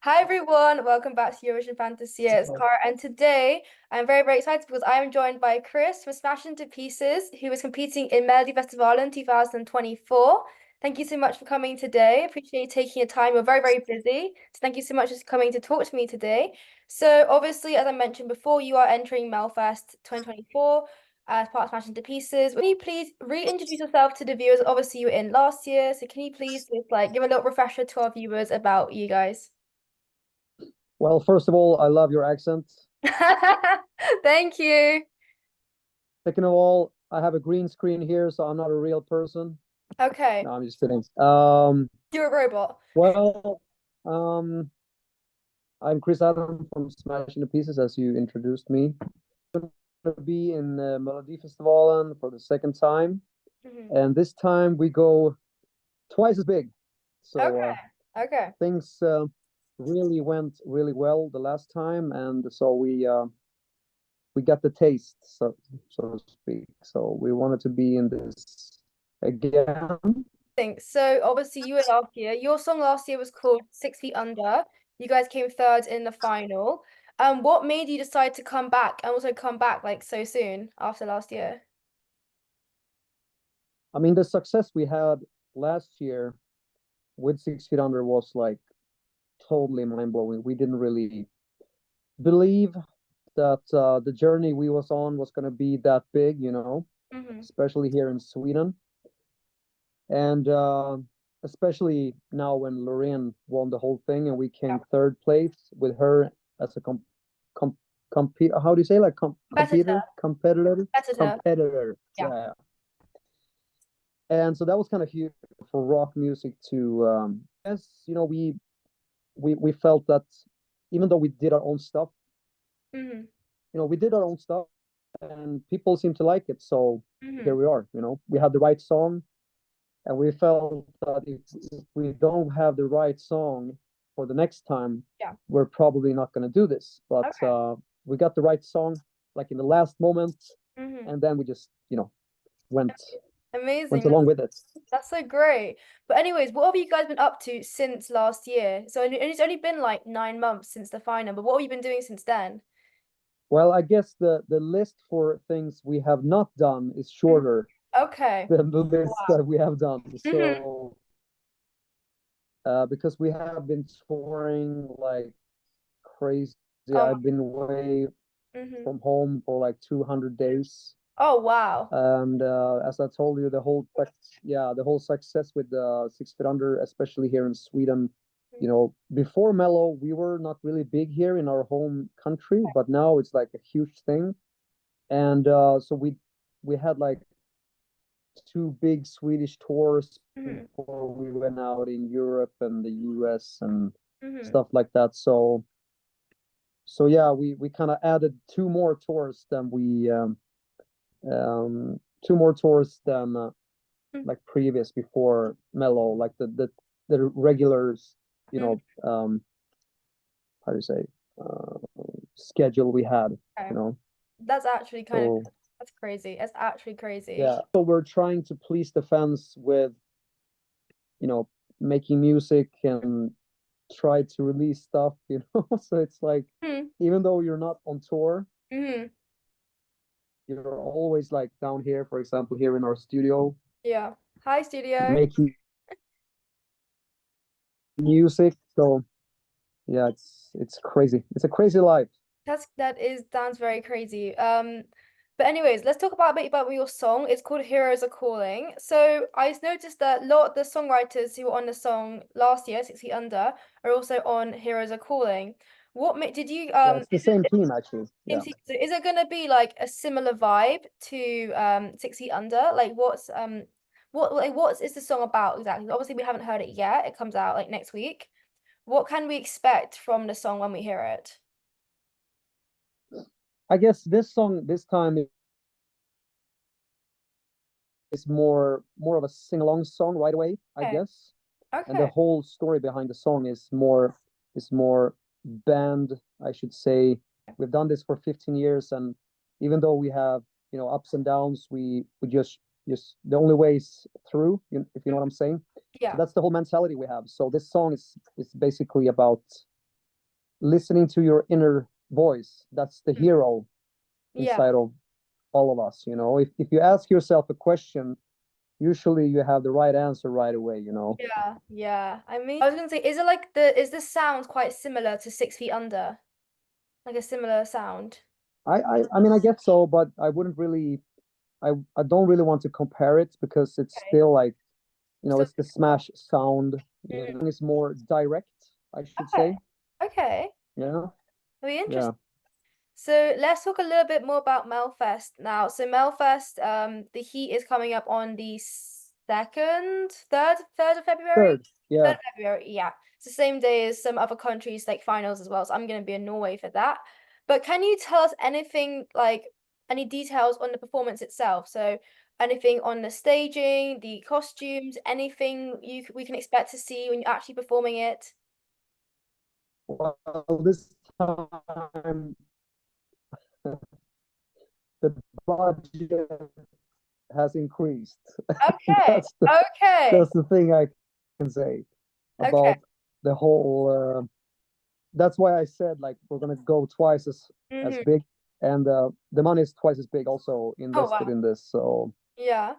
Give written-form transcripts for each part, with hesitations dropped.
Hi everyone, welcome back to Eurovision Fantasia. It's Cara, and today I'm very, very excited because I am joined by Chris from Smash Into Pieces, who is competing in Melodifestivalen 2024. Thank you so much for coming today. Appreciate you taking your time. You're very, very busy. So thank you so much for coming to talk to me today. So obviously, as I mentioned before, you are entering Melfest 2024 as part of Smash Into Pieces. Can you please reintroduce yourself to the viewers? Obviously, you were in last year, so can you please just give a little refresher to our viewers about you guys? Well, first of all, I love your accent. Thank you. Second of all, I have a green screen here, so I'm not a real person. Okay. No, I'm just kidding. You're a robot. Well, um, I'm Chris Adam from Smashing the Pieces, as you introduced me. I'm gonna be in Melodifestivalen for the second time, Mhm. and this time we go twice as big. So Okay. Okay. things really went really well the last time, and so we got the taste, so to speak. So we wanted to be in this again. Thanks. So obviously you were last year. Your song last year was called 6 Feet Under. You guys came third in the final. What made you decide to come back and also come back like so soon after last year? I mean, the success we had last year with 6 Feet Under was like totally mind blowing. We didn't really believe that the journey we was on was going to be that big, Hmm. especially here in Sweden, and especially now when Loreen won the whole thing and we Yeah. came third place with her as a com compete. How do you say, like, Competitor. Competitor. competitor? Yeah. Yeah. And so that was kind of huge for rock music to. Yes, we felt that even though we did our own stuff, Hmm. we did our own stuff, and people seem to like it. So here Hmm. we are. We had the right song, and we felt that if we don't have the right song for the next time, Yeah. we're probably not going to do this. But Okay. we got the right song, like in the last moment, Hmm. and then we just, went went Amazing. along with it. That's so great. But anyways, what have you guys been up to since last year? So and it's only been like 9 months since the final, but what have you been doing since then? Well, I guess the list for things we have not done is Mhm. shorter Okay. than the list Wow. that we have done. Hmm. So because we have been touring like crazy, Oh, I've been away hmm. from home for like 200 days. Oh, wow. And as I told you, the whole success with the 6 Feet Under, especially here in Sweden, before Mello, we were not really big here in our home country, but now it's like a huge thing. And so we had like two big Swedish tours Hmm. before we went out in Europe and the US and Hmm. stuff like that. So yeah, we kind of added two more tours than we two more tours than like previous before Mellow, like the regulars, you Hmm. know, how do you say, uh, schedule we had, Okay. you know. That's actually kind of So that's crazy. It's actually crazy. yeah, so we're trying to please the fans with, you know, making music and try to release stuff, So it's like, Hmm. even though you're not on tour, Hmm. you're always like down here, for example, here in our studio, Yeah. Hi, studio. making music. So yeah, it's crazy. It's a crazy life. That sounds very crazy. But anyways, let's talk about a bit about your song. It's called Heroes Are Calling. So I noticed that a lot of the songwriters who were on the song last year, 6 Feet Under, are also on Heroes Are Calling. Did you Yeah, it's the same team actually. Yeah. so is it gonna be like a similar vibe to 6 Feet Under? Like what is the song about exactly? Obviously we haven't heard it yet. It comes out like next week. What can we expect from the song when we hear it? I guess this song this time is more of a sing-along song right away, I Okay. guess. And the Okay. whole story behind the song is more band, I should say. We've done this for 15 years, and even though we have, ups and downs, we just the only way is through, if you know what I'm saying. So Yeah. that's the whole mentality we have. So this song is basically about listening to your inner voice. That's the hero Yeah. inside of all of us, if you ask yourself a question, usually you have the right answer right away. Yeah, yeah. I mean, I was gonna say, is it like is the sound quite similar to 6 Feet Under? Like a similar sound? I mean, I guess so, but I wouldn't really, I don't really want to compare it because it's Okay. still like, Still, it's the Smash sound. mhm. It's more direct, I should Okay. say. Okay. Yeah, Very yeah. interesting. So let's talk a little bit more about Melfest now. So Melfest, the heat is coming up on the third of February. Third, yeah. 3rd of February, yeah. It's the same day as some other countries like finals as well. So I'm gonna be in Norway for that. But can you tell us anything like any details on the performance itself? So anything on the staging, the costumes, anything we can expect to see when you're actually performing it? Well, this time the budget has increased. Okay. That's the Okay. that's the thing I can say Okay. about the whole. That's why I said like we're gonna go twice as Mm-hmm. big, and the money is twice as big also Oh invested wow. in this. So Yeah.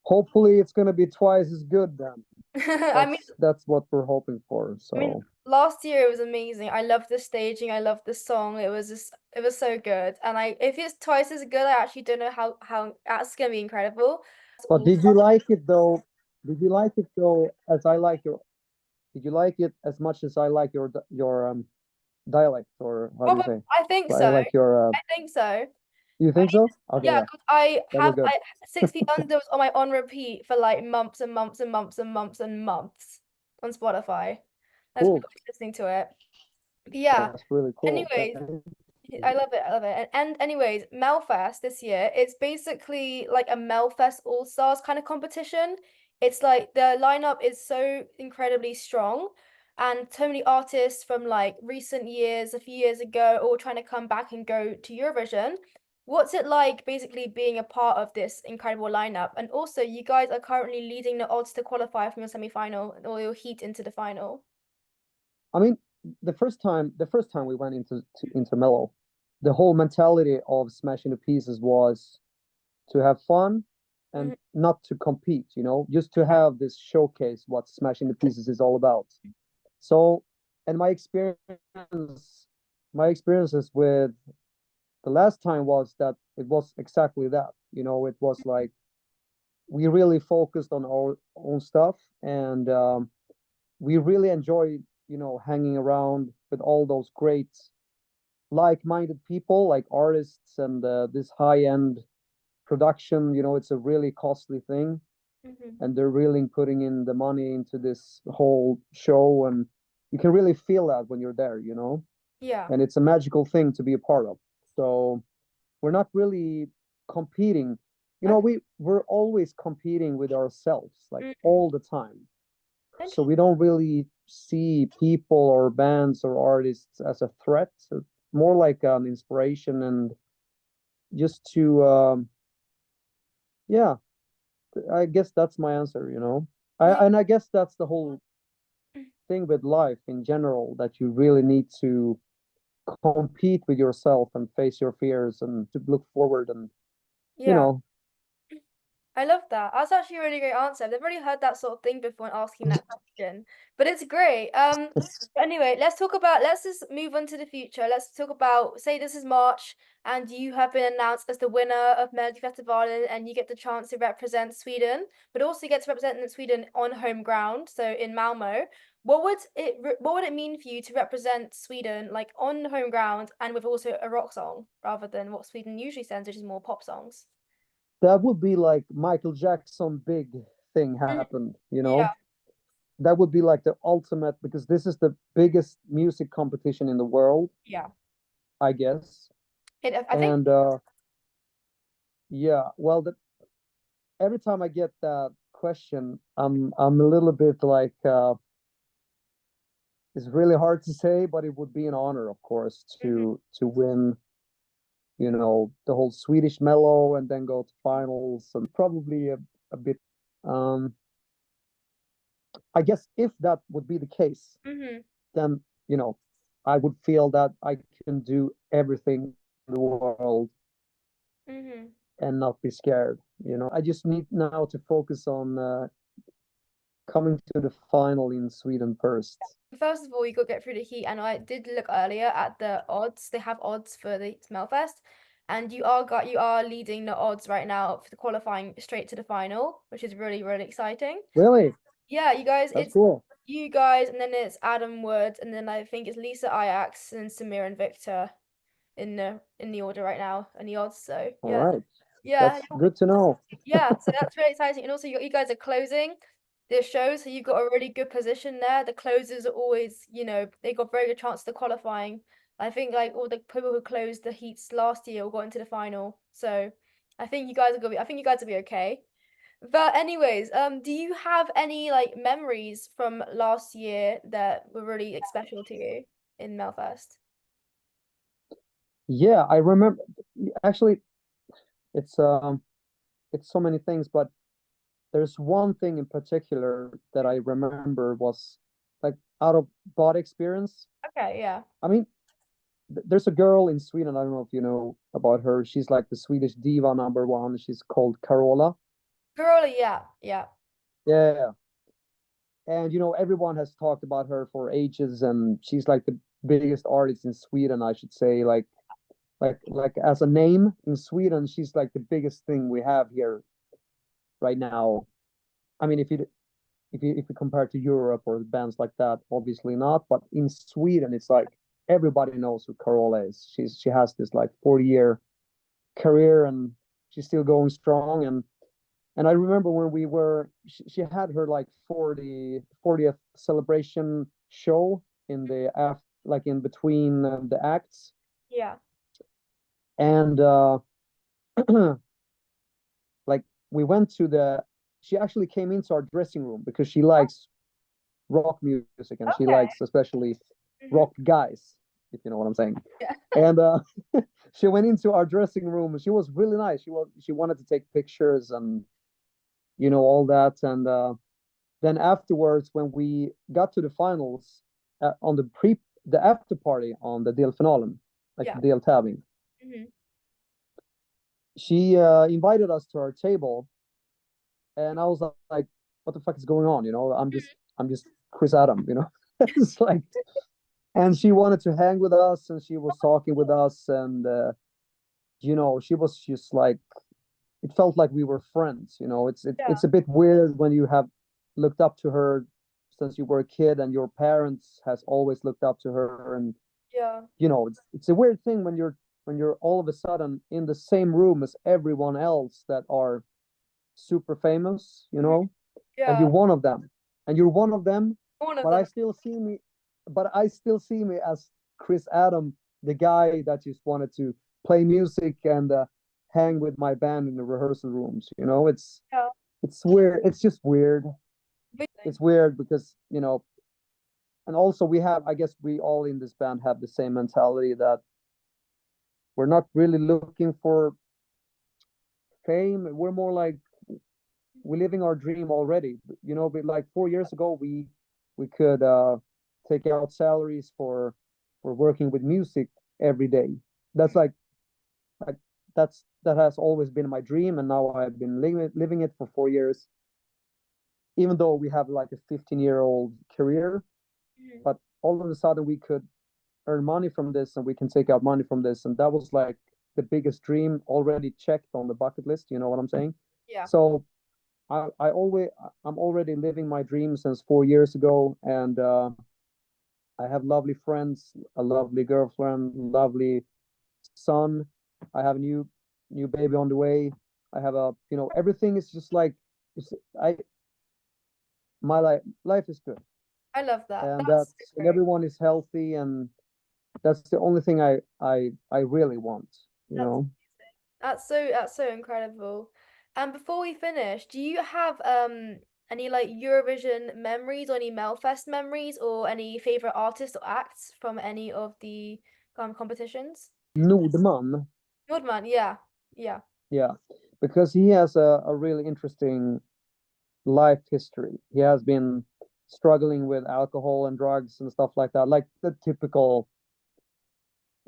hopefully it's gonna be twice as good then. I mean, That's what we're hoping for. I mean, So, last year it was amazing. I loved the staging. I loved the song. It was so good. And if it's twice as good, I actually don't know how that's gonna be incredible. It's but all did you like it though? Did you like it though as I like your? Did you like it as much as I like your dialect, or how do you probably. say? I think I so. like your. I think so. I You think mean, so? Okay, yeah, yeah, 'cause that was good. 6 Feet Under was on my on repeat for like months and months and months and months and months on Spotify. I was Cool. listening to it. But yeah. That's really cool. Anyways, I love it. I love it. And anyways, Melfest this year, it's basically like a Melfest All Stars kind of competition. It's like the lineup is so incredibly strong, and so many artists from like recent years, a few years ago, all trying to come back and go to Eurovision. What's it like basically being a part of this incredible lineup? And also, you guys are currently leading the odds to qualify from your semi-final or your heat into the final. I mean, the first time we went into Mellow, the whole mentality of Smashing the Pieces was to have fun Mhm. and not to compete. Just to have this showcase what Smashing the Pieces is all about. So, and my experiences with the last time was that it was exactly that. It was like we really focused on our own stuff, and we really enjoyed, hanging around with all those great like-minded people, like artists, and this high-end production. It's a really costly thing, Mhm. and they're really putting in the money into this whole show, and you can really feel that when you're there. Yeah. And it's a magical thing to be a part of. So we're not really competing. Okay. We're always competing with ourselves, like Mm. all the time. So Interesting. we don't really see people or bands or artists as a threat. So more like an inspiration, and just to yeah, I guess that's my answer. Yeah. And I guess that's the whole thing with life in general, that you really need to compete with yourself and face your fears and to look forward, and you Yeah. know I love that. That's actually a really great answer. I've never really heard that sort of thing before when asking that question, but it's great. But anyway, let's just move on to the future. Let's talk about, say this is March and you have been announced as the winner of Melodifestivalen and you get the chance to represent Sweden, but also you get to represent Sweden on home ground, so in Malmo. What would it mean for you to represent Sweden like on home ground and with also a rock song rather than what Sweden usually sends, which is more pop songs? that would be like Michael Jackson big thing Mhm. happened. Yeah. That would be like the ultimate, because this is the biggest music competition in the world, Yeah. I guess. I think. And yeah, well, every time I get that question, I'm a little bit like, it's really hard to say, but it would be an honor, of course, Mhm. to win, the whole Swedish Mellow, and then go to finals, and probably a bit. Um, I guess if that would be the case, Mhm. then, I would feel that I can do everything in the world Hmm. and not be scared. I just need now to focus on coming to the final in Sweden first. First of all, you got to get through the heat, and I did look earlier at the odds. They have odds for the Smellfest, and you are leading the odds right now for the qualifying straight to the final, which is really, really exciting. Really? Yeah, you guys, That's it's cool. you guys, and then it's Adam Wood, and then I think it's Lisa Ajax and Samir and Victor in the order right now and the odds. So All yeah, right. yeah, That's good to know. yeah. So that's really exciting, and also you guys are closing this show, so you've got a really good position there. The closers are always, they got very good chance to qualifying. I think like all the people who closed the heats last year all got into the final. So I think you guys will be okay. But anyways, do you have any like memories from last year that were really like, special to you in Melfast? Yeah, I remember. Actually, it's it's so many things, but there's one thing in particular that I remember was like out of body experience. Okay, yeah. I mean, there's a girl in Sweden. I don't know if you know about her. She's like the Swedish diva number one. She's called Carola. Girly, yeah, yeah. Yeah, and everyone has talked about her for ages, and she's like the biggest artist in Sweden, I should say. Like as a name in Sweden, she's like the biggest thing we have here right now. I mean, if you compare to Europe or bands like that, obviously not. But in Sweden, it's like everybody knows who Carola is. She has this like 40-year career, and she's still going strong. And I remember when she had her like 40th celebration show in the after, like in between the acts, Yeah. and like we went to the. She actually came into our dressing room because she likes rock music and she Okay. likes especially Hmm. rock guys, if you know what I'm saying. Yeah. And she went into our dressing room. She was really nice. She wanted to take pictures and all that. And then afterwards, when we got to the finals on the after party on the delfinalen, like Yeah. the deltävling, Hmm. she invited us to her table, and I was like, "What the fuck is going on?" I'm just Chris Adam. It's like, and she wanted to hang with us, and she was talking with us, and she was just like, it felt like we were friends. It's Yeah. a bit weird when you have looked up to her since you were a kid, and your parents has always looked up to her, and Yeah. it's a weird thing when you're all of a sudden in the same room as everyone else that are super famous, Mhm. and you're Yeah. one of them, One of but them. I still see me as Chris Adam, the guy that just wanted to play music and hang with my band in the rehearsal rooms. Yeah. It's weird. It's just weird. Amazing. It's weird because and also I guess we all in this band have the same mentality that we're not really looking for fame. We're more like we're living our dream already. But like 4 years ago, we could take out salaries for working with music every day. That's like that has always been my dream, and now I've been living it for 4 years. Even though we have like a 15-year-old career, Mhm. but all of a sudden we could earn money from this, and we can take out money from this, and that was like the biggest dream already checked on the bucket list. You know what I'm saying? Yeah. So I'm already living my dream since 4 years ago, and I have lovely friends, a lovely girlfriend, lovely son. I have a new baby on the way. I have everything is just like it's, I my life is good, I love that. and That's so and great. everyone is healthy, and that's the only thing I really want. You That's know. that's so incredible. And before we finish, do you have any like Eurovision memories or any Melfest memories or any favorite artists or acts from any of the competitions? Nordman, Nordman, yeah. Yeah. yeah, because he has a really interesting life history. He has been struggling with alcohol and drugs and stuff like that, like the typical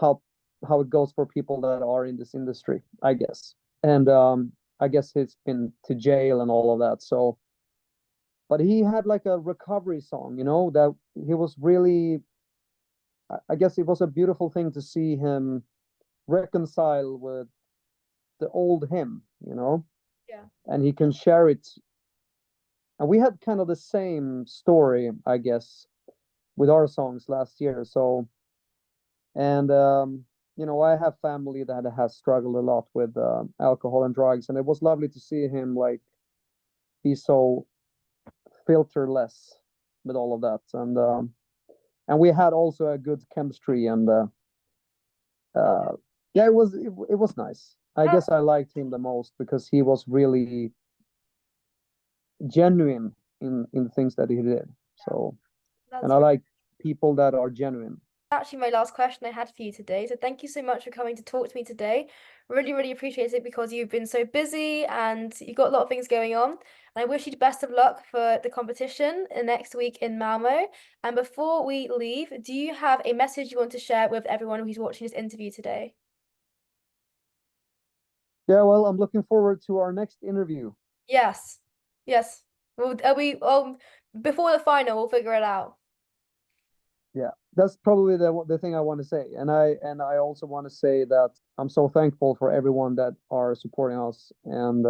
how how it goes for people that are in this industry, I guess. And I guess he's been to jail and all of that. So, but he had like a recovery song, that he was really. I guess it was a beautiful thing to see him reconcile with the old him. Yeah. And he can share it. And we had kind of the same story, I guess, with our songs last year. So, and I have family that has struggled a lot with alcohol and drugs, and it was lovely to see him like be so filterless with all of that. And we had also a good chemistry, and yeah, it was nice. I guess I liked him the most because he was really genuine in the things that he did. So, and I like people that are genuine. Actually my last question I had for you today. So thank you so much for coming to talk to me today. Really, really appreciate it because you've been so busy and you've got a lot of things going on. And I wish you the best of luck for the competition next week in Malmo. And before we leave, do you have a message you want to share with everyone who's watching this interview today? Yeah, well, I'm looking forward to our next interview. Yes. Yes. Well, before the final, we'll figure it out. Yeah, that's probably the thing I want to say. And I also want to say that I'm so thankful for everyone that are supporting us. And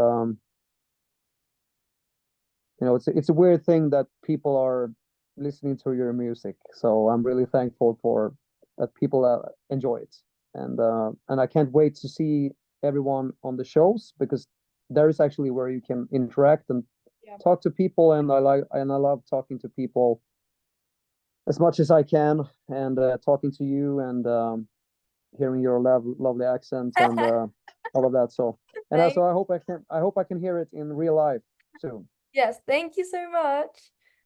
it's a weird thing that people are listening to your music. So I'm really thankful for that people enjoy it. And I can't wait to see everyone on the shows, because there is actually where you can interact and talk to people, and I love talking to people as much as I can, and talking to you, and hearing your lovely accent, and all of that. So, and so I hope I can hear it in real life soon. Yes, thank you so much.